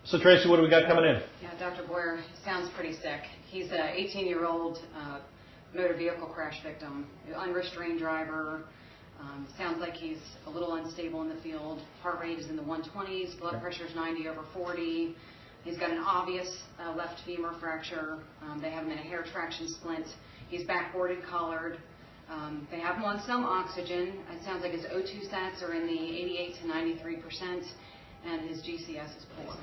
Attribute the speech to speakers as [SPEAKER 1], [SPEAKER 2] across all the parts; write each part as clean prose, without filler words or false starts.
[SPEAKER 1] So Tracy, what do we got coming in?
[SPEAKER 2] Yeah, Dr. Boyer sounds pretty sick. He's an 18-year-old motor vehicle crash victim, unrestrained driver. Sounds like he's a little unstable in the field. Heart rate is in the 120s. Blood pressure is 90/40. He's got an obvious left femur fracture. They have him in a hair traction splint. He's backboarded, collared. They have him on some oxygen. It sounds like his O2 sats are in the 88 to 93%, and his GCS is poor.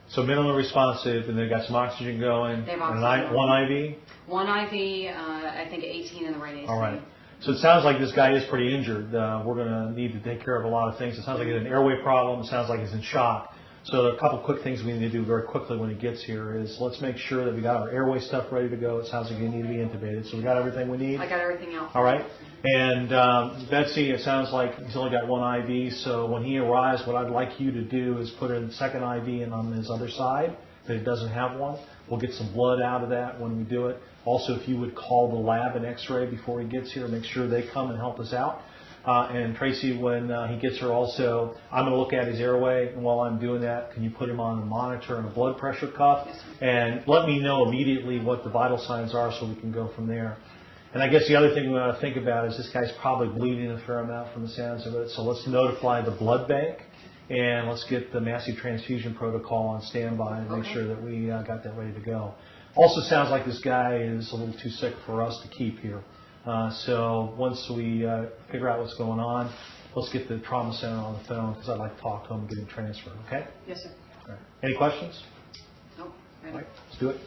[SPEAKER 1] So minimally responsive, and they've got some oxygen going.
[SPEAKER 2] They have
[SPEAKER 1] and
[SPEAKER 2] oxygen.
[SPEAKER 1] one IV?
[SPEAKER 2] One IV, I think 18 in the right AC.
[SPEAKER 1] All right. So it sounds like this guy is pretty injured. We're going to need to take care of a lot of things. It sounds like he has an airway problem. It sounds like he's in shock. So a couple quick things we need to do very quickly when he gets here is let's make sure that we got our airway stuff ready to go. It sounds like you need to be intubated. So we got everything we need?
[SPEAKER 2] I got everything else.
[SPEAKER 1] All right. And Betsy, it sounds like he's only got one IV. So when he arrives, what I'd like you to do is put in the second IV in on his other side that he doesn't have one. We'll get some blood out of that when we do it. Also, if you would call the lab and x-ray before he gets here, make sure they come and help us out. And Tracy, when he gets here also, I'm going to look at his airway, and while I'm doing that, can you put him on a monitor and a blood pressure cuff?
[SPEAKER 2] Yes,
[SPEAKER 1] and let me know immediately what the vital signs are so we can go from there. And I guess the other thing we want to think about is this guy's probably bleeding a fair amount from the sounds of it, so let's notify the blood bank, and let's get the massive transfusion protocol on standby and make sure that we got that ready to go. Also sounds like this guy is a little too sick for us to keep here. So once we figure out what's going on, let's get the trauma center on the phone because I'd like to talk to him and get him transferred, okay?
[SPEAKER 2] Yes, sir.
[SPEAKER 1] All right. Any questions?
[SPEAKER 2] Nope. Ready.
[SPEAKER 1] All right, let's do it.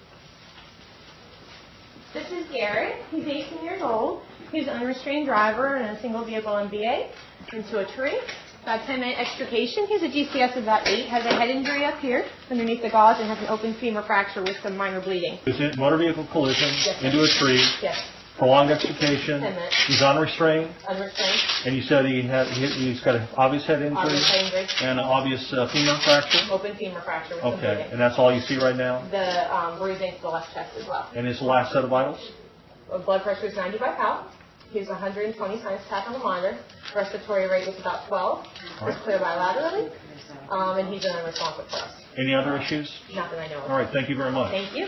[SPEAKER 3] This is Garrett. He's 18 years old. He's an unrestrained driver in a single vehicle MVA into a tree. About 10-minute extrication. He has a GCS of about 8. Has a head injury up here underneath the gauze and has an open femur fracture with some minor bleeding.
[SPEAKER 1] Is it motor vehicle collision
[SPEAKER 3] Yes,
[SPEAKER 1] into a tree?
[SPEAKER 3] Yes.
[SPEAKER 1] Prolonged extrication.
[SPEAKER 3] 10 minutes.
[SPEAKER 1] He's unrestrained.
[SPEAKER 3] Unrestrained.
[SPEAKER 1] And you said he's got an obvious head injury
[SPEAKER 3] Obvious head injury.
[SPEAKER 1] and an obvious femur fracture?
[SPEAKER 3] Open femur fracture with some
[SPEAKER 1] Okay,
[SPEAKER 3] bleeding.
[SPEAKER 1] and that's all you see right now?
[SPEAKER 3] The bruising to the left chest as well.
[SPEAKER 1] And his last set of vitals?
[SPEAKER 3] Blood pressure is 90 by Pal. He's 120 times tap on the monitor. Respiratory rate was about 12. He's clear bilaterally. And he's an unresponsive for us.
[SPEAKER 1] Any other issues?
[SPEAKER 3] Not that I know of.
[SPEAKER 1] All right, thank you very much.
[SPEAKER 3] Thank you.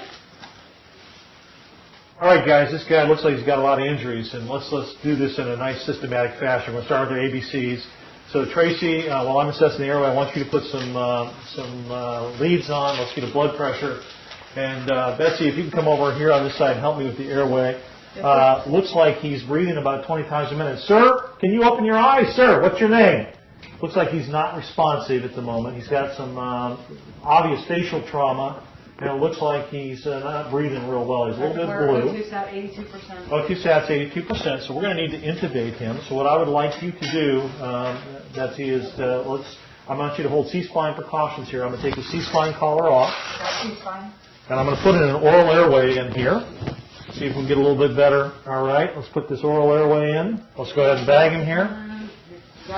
[SPEAKER 1] All right, guys, this guy looks like he's got a lot of injuries, and let's do this in a nice systematic fashion. We'll start with the ABCs. So Tracy, while I'm assessing the airway, I want you to put some leads on. Let's get a blood pressure. And Betsy, if you can come over here on this side and help me with the airway. Looks like he's breathing about 20 times a minute. Sir, can you open your eyes? Sir, what's your name? Looks like he's not responsive at the moment. He's got some obvious facial trauma, and it looks like he's not breathing real well. He's a little bit blue.
[SPEAKER 2] O2 sat 82%.
[SPEAKER 1] O2 sat's 82%, so we're going to need to intubate him. So what I would like you to do, Betsy, is I want you to hold C-spine precautions here. I'm going to take the C-spine collar off.
[SPEAKER 2] Got C-spine.
[SPEAKER 1] And I'm going to put in an oral airway in here. See if we can get a little bit better. All right, let's put this oral airway in. Let's go ahead and bag him here.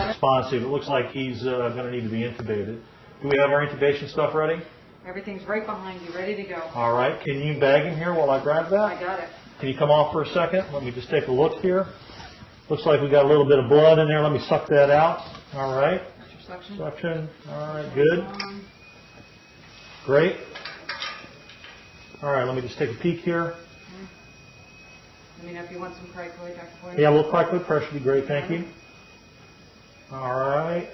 [SPEAKER 1] Responsive. It looks like he's going to need to be intubated. Do we have our intubation stuff ready?
[SPEAKER 2] Everything's right behind you, ready to go.
[SPEAKER 1] All right, can you bag him here while I grab that?
[SPEAKER 2] I got it.
[SPEAKER 1] Can you come off for a second? Let me just take a look here. Looks like we got a little bit of blood in there. Let me suck that out. All right.
[SPEAKER 2] Suction.
[SPEAKER 1] Suction. All right, good. Great. All right, let me just take a peek here.
[SPEAKER 2] Let me know if you want some cricoid, Dr. Boyer.
[SPEAKER 1] Yeah, a little cricoid pressure would be great, thank you. All right.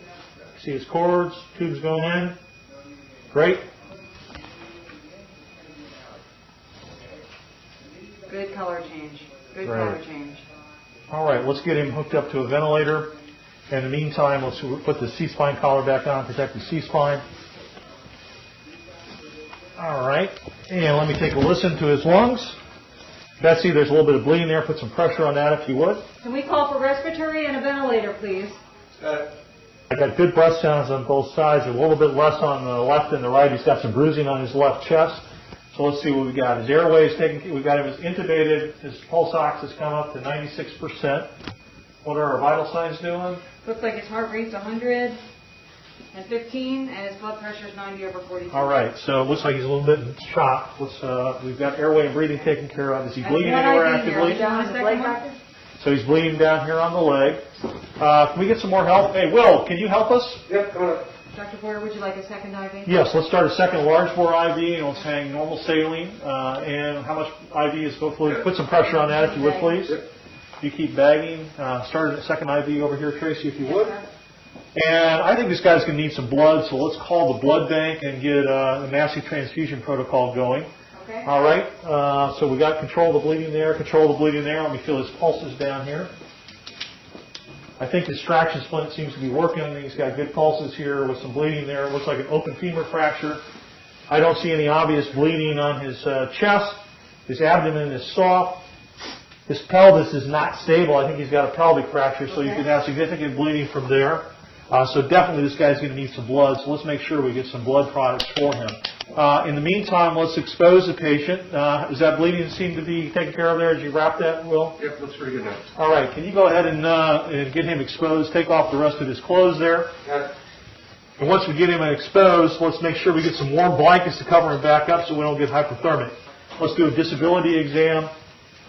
[SPEAKER 1] See his cords, tubes going in. Great.
[SPEAKER 2] Good color change. Good
[SPEAKER 1] Great.
[SPEAKER 2] color change.
[SPEAKER 1] All right, let's get him hooked up to a ventilator. In the meantime, let's put the C-spine collar back on, protect the C-spine. All right, and let me take a listen to his lungs. Betsy, there's a little bit of bleeding there. Put some pressure on that if you would.
[SPEAKER 2] Can we call for respiratory and a ventilator, please?
[SPEAKER 1] I got good breath sounds on both sides, a little bit less on the left and the right. He's got some bruising on his left chest. So let's see what we got. His airway is taken. We've got him as intubated. His pulse ox has come up to 96%. What are our vital signs doing?
[SPEAKER 2] Looks like his heart rate's 115 and his blood pressure is 90/42.
[SPEAKER 1] All right. So it looks like he's a little bit in shock. We've got airway and breathing taken care of. Is he bleeding anywhere actively? So he's bleeding down here on the leg. Can we get some more help? Hey, Will, can you help us?
[SPEAKER 4] Yep, come on.
[SPEAKER 2] Dr. Boyer, would you like a second IV?
[SPEAKER 1] Yes, let's start a second large bore IV, and let's hang normal saline. And how much IV is go fluid? Put some pressure on that if you would, please. You keep bagging. Start a second IV over here, Tracy, if you would. And I think this guy's going to need some blood, so let's call the blood bank and get a massive transfusion protocol going.
[SPEAKER 2] Okay.
[SPEAKER 1] All right, so we got control of the bleeding there, control of the bleeding there. Let me feel his pulses down here. I think his traction splint seems to be working. He's got good pulses here with some bleeding there. It looks like an open femur fracture. I don't see any obvious bleeding on his chest. His abdomen is soft. His pelvis is not stable. I think he's got a pelvic fracture, so you could have significant bleeding from there. So definitely this guy's going to need some blood, so let's make sure we get some blood products for him. In the meantime, let's expose the patient. Is that bleeding seem to be taken care of there? Did you wrap that, Will?
[SPEAKER 4] Yep, looks pretty good now.
[SPEAKER 1] All right, can you go ahead and get him exposed, take off the rest of his clothes there.
[SPEAKER 4] Got it.
[SPEAKER 1] And once we get him exposed, let's make sure we get some warm blankets to cover him back up so we don't get hypothermic. Let's do a disability exam.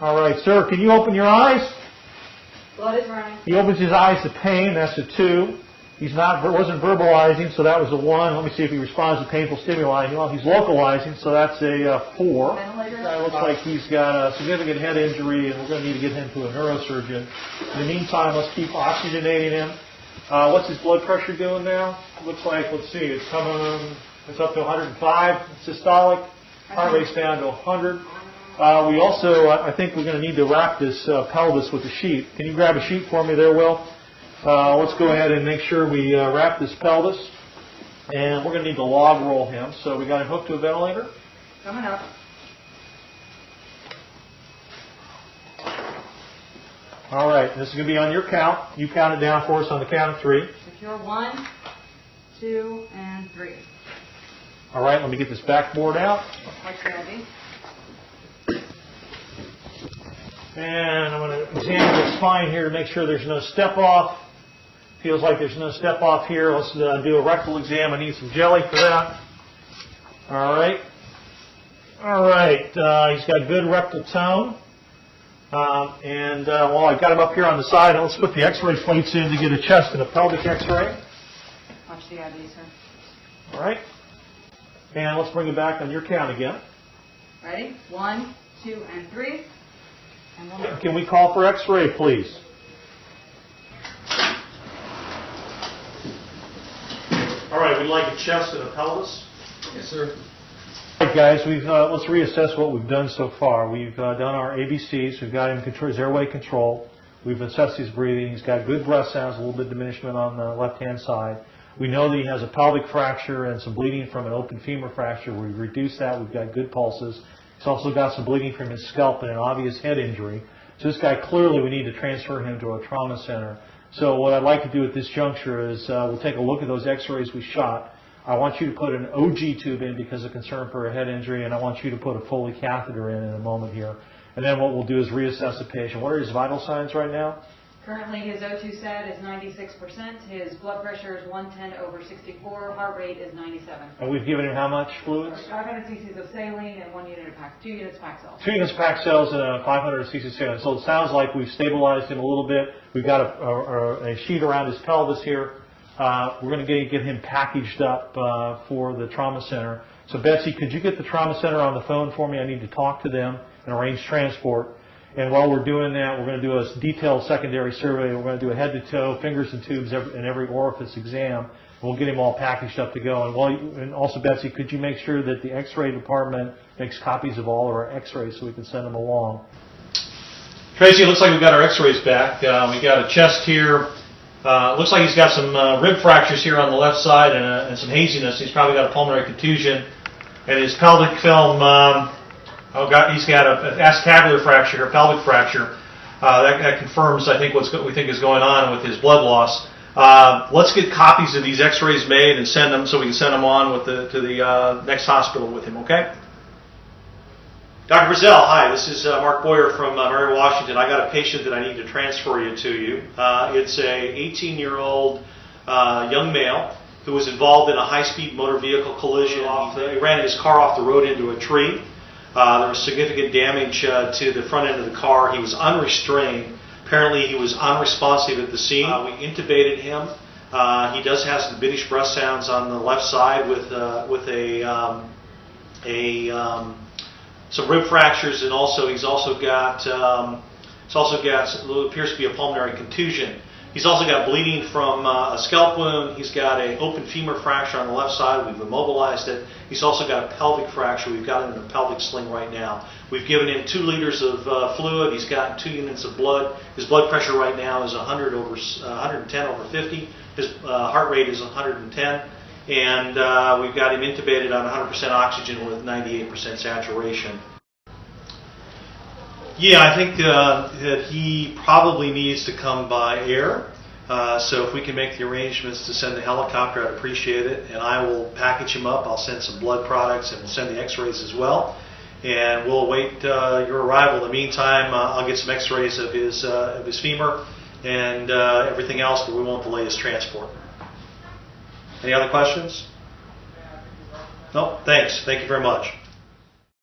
[SPEAKER 1] All right, sir, can you open your eyes?
[SPEAKER 2] Blood is running.
[SPEAKER 1] He opens his eyes to pain, that's a 2. Wasn't verbalizing, so that was a 1. Let me see if he responds to painful stimuli. Well, he's localizing, so that's a 4. It looks like he's got a significant head injury, and we're going to need to get him to a neurosurgeon. In the meantime, let's keep oxygenating him. What's his blood pressure doing now? Looks like, let's see, it's up to 105 systolic. Heart rate's down to 100. We also, I think we're going to need to wrap this pelvis with a sheet. Can you grab a sheet for me there, Will? Let's go ahead and make sure we wrap this pelvis. And we're going to need to log roll him. So we got him hooked to a ventilator.
[SPEAKER 2] Coming up.
[SPEAKER 1] All right, this is going to be on your count. You count it down for us on the count of 3.
[SPEAKER 2] Secure 1, 2, and 3.
[SPEAKER 1] All right, let me get this backboard out.
[SPEAKER 2] Watch the IV.
[SPEAKER 1] And I'm going to examine the spine here to make sure there's no step off. Feels like there's no step off here. Let's do a rectal exam. I need some jelly for that. All right. All right. He's got good rectal tone. Well, I've got him up here on the side. Let's put the x-ray plates in to get a chest and a pelvic x-ray.
[SPEAKER 2] Watch the IV, sir.
[SPEAKER 1] All right. And let's bring it back on your count again.
[SPEAKER 2] Ready? 1, 2, and 3. And 1 more.
[SPEAKER 1] Can we call for x-ray, please? All right, we'd like a chest and a pelvis.
[SPEAKER 4] Yes, sir.
[SPEAKER 1] All right, guys, let's reassess what we've done so far. We've done our ABCs. We've got him his airway control. We've assessed his breathing. He's got good breath sounds, a little bit of diminishment on the left-hand side. We know that he has a pelvic fracture and some bleeding from an open femur fracture. We've reduced that. We've got good pulses. He's also got some bleeding from his scalp and an obvious head injury. So this guy, clearly, we need to transfer him to a trauma center. So what I'd like to do at this juncture is we'll take a look at those x-rays we shot. I want you to put an OG tube in because of concern for a head injury, and I want you to put a Foley catheter in a moment here. And then what we'll do is reassess the patient. What are his vital signs right now?
[SPEAKER 2] Currently, his O2 sat is 96%. His blood pressure is 110/64. Heart rate is 97.
[SPEAKER 1] And we've given him how much fluids?
[SPEAKER 2] 500 cc's of saline and 1 unit of Pax, 2 units Paxil.
[SPEAKER 1] 2 units of Paxil and 500 cc saline. So it sounds like we've stabilized him a little bit. We've got a sheet around his pelvis here. We're going to get him packaged up for the trauma center. So Betsy, could you get the trauma center on the phone for me? I need to talk to them and arrange transport. And while we're doing that, we're going to do a detailed secondary survey. We're going to do a head-to-toe, fingers and tubes in every orifice exam. We'll get him all packaged up to go. And also, Betsy, could you make sure that the x-ray department makes copies of all of our x-rays so we can send them along? Tracy, it looks like we've got our x-rays back. We've got a chest here. Looks like he's got some rib fractures here on the left side and some haziness. He's probably got a pulmonary contusion. And his pelvic film, he's got an acetabular fracture, a pelvic fracture. That confirms, I think, what we think is going on with his blood loss. Let's get copies of these x-rays made and send them so we can send them on to the next hospital with him, okay? Dr. Brazell, hi, this is Mark Boyer from Mary Washington. I got a patient that I need to transfer you to you. It's a 18-year-old young male who was involved in a high-speed motor vehicle collision. He ran his car off the road into a tree. There was significant damage to the front end of the car. He was unrestrained. Apparently he was unresponsive at the scene. We intubated him.
[SPEAKER 4] He does have some British breath sounds on the left side with some rib fractures, and he's also got what appears to be a pulmonary contusion. He's also got bleeding from a scalp wound. He's got an open femur fracture on the left side. We've immobilized it. He's also got a pelvic fracture. We've got him in a pelvic sling right now. We've given him 2 liters of fluid. He's gotten 2 units of blood. His blood pressure right now is 110 over 50. His heart rate is 110. And we've got him intubated on 100% oxygen with 98% saturation. Yeah, I think that he probably needs to come by air. So if we can make the arrangements to send the helicopter, I'd appreciate it. And I will package him up. I'll send some blood products and we'll send the x-rays as well. And we'll await your arrival. In the meantime, I'll get some x-rays of his femur and everything else, but we won't delay his transport. Any other questions? No? Thanks. Thank you very much.